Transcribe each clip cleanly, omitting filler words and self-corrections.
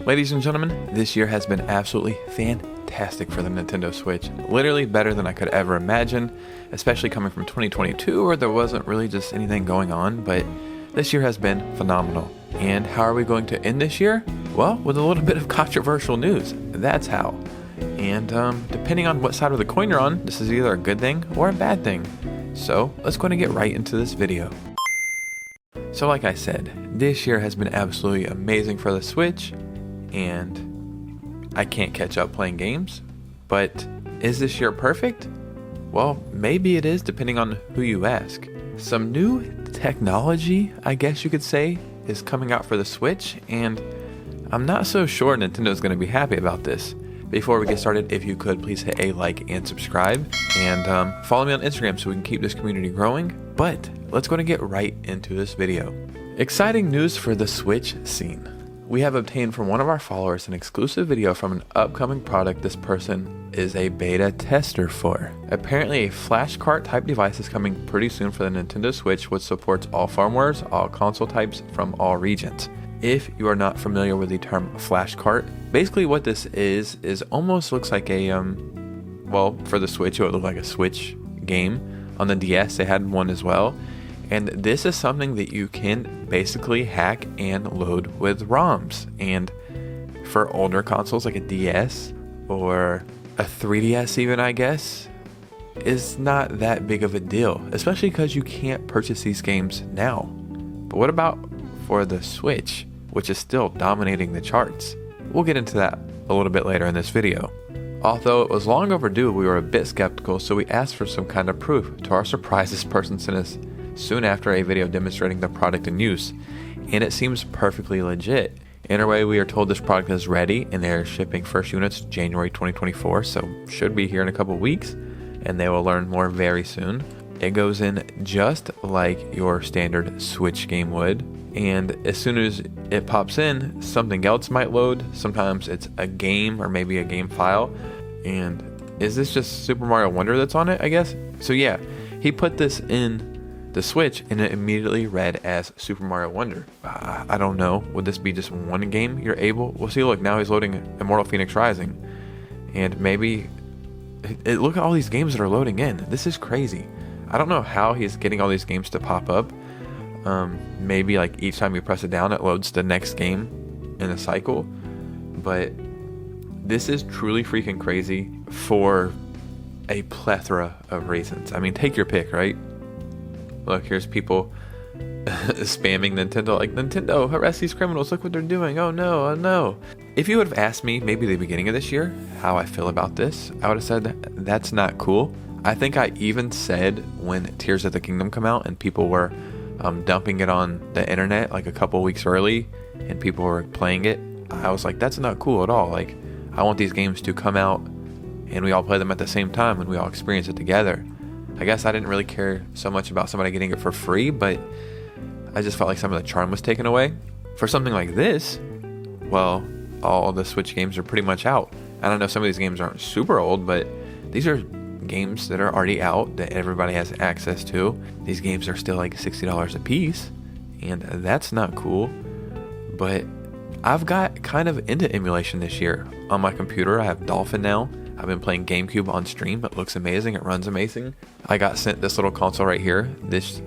Ladies and gentlemen, this year has been absolutely fantastic for the Nintendo Switch. Literally better than I could ever imagine, especially coming from 2022 where there wasn't really just anything going on, but this year has been phenomenal. And how are we going to end this year? Well, with a little bit of controversial news. That's how. And depending on what side of the coin you're on, this is either a good thing or a bad thing. So let's go and get right into this video. So like I said, this year has been absolutely amazing for the Switch, and I can't catch up playing games. But is this year perfect? Well, maybe it is, depending on who you ask. Some new technology, I guess you could say, is coming out for the Switch, and I'm not so sure Nintendo's going to be happy about this. Before we get started, if you could please hit a like and subscribe, and follow me on Instagram so we can keep this community growing. But let's go and get right into this video. Exciting news for the Switch scene. We have obtained from one of our followers an exclusive video from an upcoming product this person is a beta tester for. Apparently a flash cart type device is coming pretty soon for the Nintendo Switch, which supports all firmwares, all console types from all regions. If you are not familiar with the term flash cart, basically what this is almost looks like a, well, for the Switch, it would look like a Switch game. On the DS, they had one as well. And this is something that you can basically hack and load with ROMs. And for older consoles like a DS or a 3DS even, I guess, is not that big of a deal, especially because you can't purchase these games now. But what about for the Switch, which is still dominating the charts? We'll get into that a little bit later in this video. Although it was long overdue, we were a bit skeptical, so we asked for some kind of proof. To our surprise, this person sent us soon after a video demonstrating the product in use, and it seems perfectly legit. In a way, we are told this product is ready and they're shipping first units January 2024, so should be here in a couple weeks, and they will learn more very soon. It goes in just like your standard Switch game would, and as soon as it pops in, something else might load. Sometimes it's a game or maybe a game file. And is this just Super Mario Wonder that's on it, I guess? So yeah, he put this in the Switch and it immediately read as Super Mario Wonder. I don't know, would this be just one game you're able? We'll see. Look, now he's loading Immortal Phoenix Rising, and maybe look at all these games that are loading in. This is crazy. I don't know how he's getting all these games to pop up. Maybe like each time you press it down, it loads the next game in a cycle. But this is truly freaking crazy for a plethora of reasons. I mean, take your pick, right? Look, here's people spamming Nintendo, like, Nintendo, arrest these criminals, look what they're doing, oh no, oh no. If you would have asked me maybe the beginning of this year how I feel about this, I would have said, that's not cool. I think I even said when Tears of the Kingdom come out and people were dumping it on the internet like a couple weeks early and people were playing it, I was like, that's not cool at all. Like, I want these games to come out and we all play them at the same time and we all experience it together. I guess I didn't really care so much about somebody getting it for free, but I just felt like some of the charm was taken away. For something like this, well, all the Switch games are pretty much out. I don't know, some of these games aren't super old, but these are games that are already out that everybody has access to. These games are still like $60 a piece, and that's not cool. But I've got kind of into emulation this year. On my computer, I have Dolphin now. I've been playing GameCube on stream. It looks amazing. It runs amazing. I got sent this little console right here this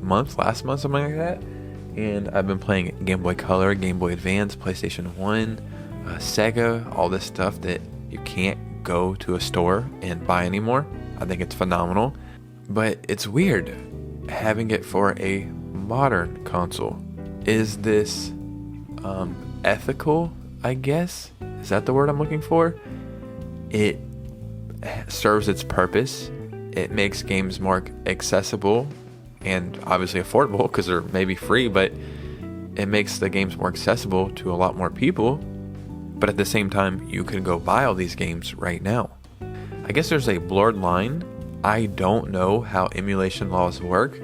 month, last month, something like that. And I've been playing Game Boy Color, Game Boy Advance, PlayStation 1, Sega, all this stuff that you can't go to a store and buy anymore. I think it's phenomenal. But it's weird having it for a modern console. Is this ethical, I guess? Is that the word I'm looking for? It serves its purpose. It makes games more accessible and obviously affordable because they're maybe free, but it makes the games more accessible to a lot more people. But at the same time, you can go buy all these games right now. I guess there's a blurred line. I don't know how emulation laws work.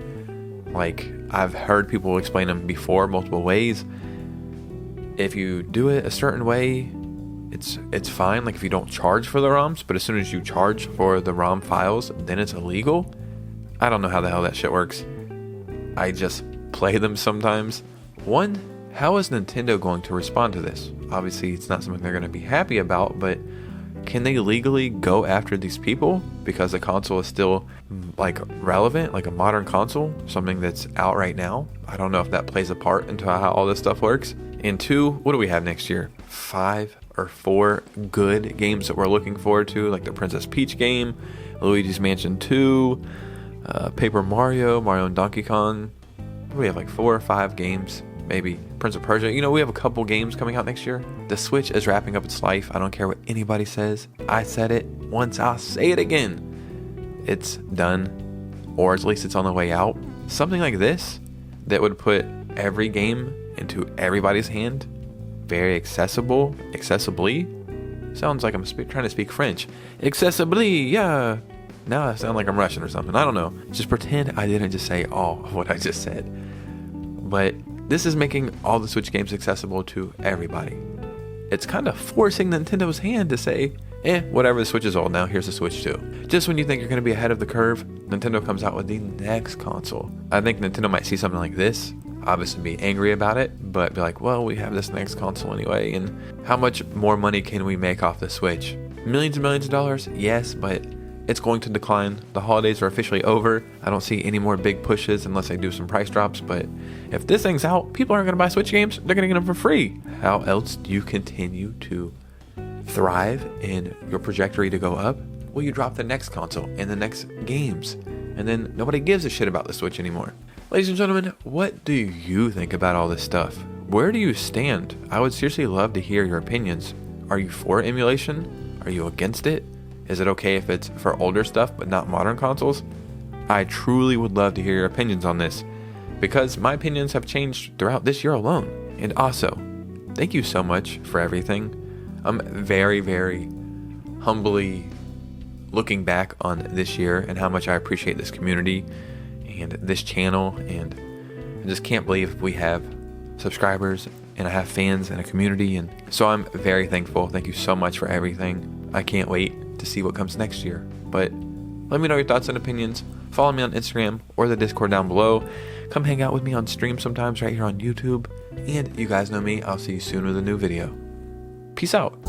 Like, I've heard people explain them before multiple ways. If you do it a certain way, it's fine, like if you don't charge for the ROMs, but as soon as you charge for the ROM files, then it's illegal. I don't know how the hell that shit works. I just play them sometimes. One How is Nintendo going to respond to this? Obviously, it's not something they're going to be happy about, but can they legally go after these people because the console is still like relevant, like a modern console, something that's out right now? I don't know if that plays a part into how all this stuff works. And 2, what do we have next year? 5 or 4 good games that we're looking forward to, like the Princess Peach game, Luigi's Mansion 2, Paper Mario, Mario and Donkey Kong. We have like 4 or 5 games, maybe Prince of Persia. We have a couple games coming out next year. The Switch is wrapping up its life. I don't care what anybody says. I said it once, I'll say it again. It's done, or at least it's on the way out. Something like this that would put every game into everybody's hand, very accessibly. Sounds like I'm trying to speak French. Accessibly, yeah. Now I sound like I'm Russian or something. I don't know. Just pretend I didn't just say all of what I just said. But this is making all the Switch games accessible to everybody. It's kind of forcing Nintendo's hand to say, whatever, the Switch is old now, here's the Switch 2. Just when you think you're going to be ahead of the curve, Nintendo comes out with the next console. I think Nintendo might see something like this, obviously be angry about it, but be like, well, we have this next console anyway, and how much more money can we make off the Switch? Millions and millions of dollars? Yes, but it's going to decline. The holidays are officially over. I don't see any more big pushes unless they do some price drops, but if this thing's out, people aren't going to buy Switch games. They're going to get them for free. How else do you continue to thrive in your trajectory to go up? Well, you drop the next console and the next games, and then nobody gives a shit about the Switch anymore. Ladies and gentlemen, what do you think about all this stuff? Where do you stand? I would seriously love to hear your opinions. Are you for emulation? Are you against it? Is it okay if it's for older stuff but not modern consoles? I truly would love to hear your opinions on this, because my opinions have changed throughout this year alone. And also, thank you so much for everything. I'm very, very humbly looking back on this year and how much I appreciate this community and this channel, and I just can't believe we have subscribers and I have fans and a community, and so I'm very thankful. Thank you so much for everything. I can't wait to see what comes next year. But let me know your thoughts and opinions. Follow me on Instagram or the Discord down below. Come hang out with me on stream sometimes right here on YouTube. And you guys know me. I'll see you soon with a new video. Peace out.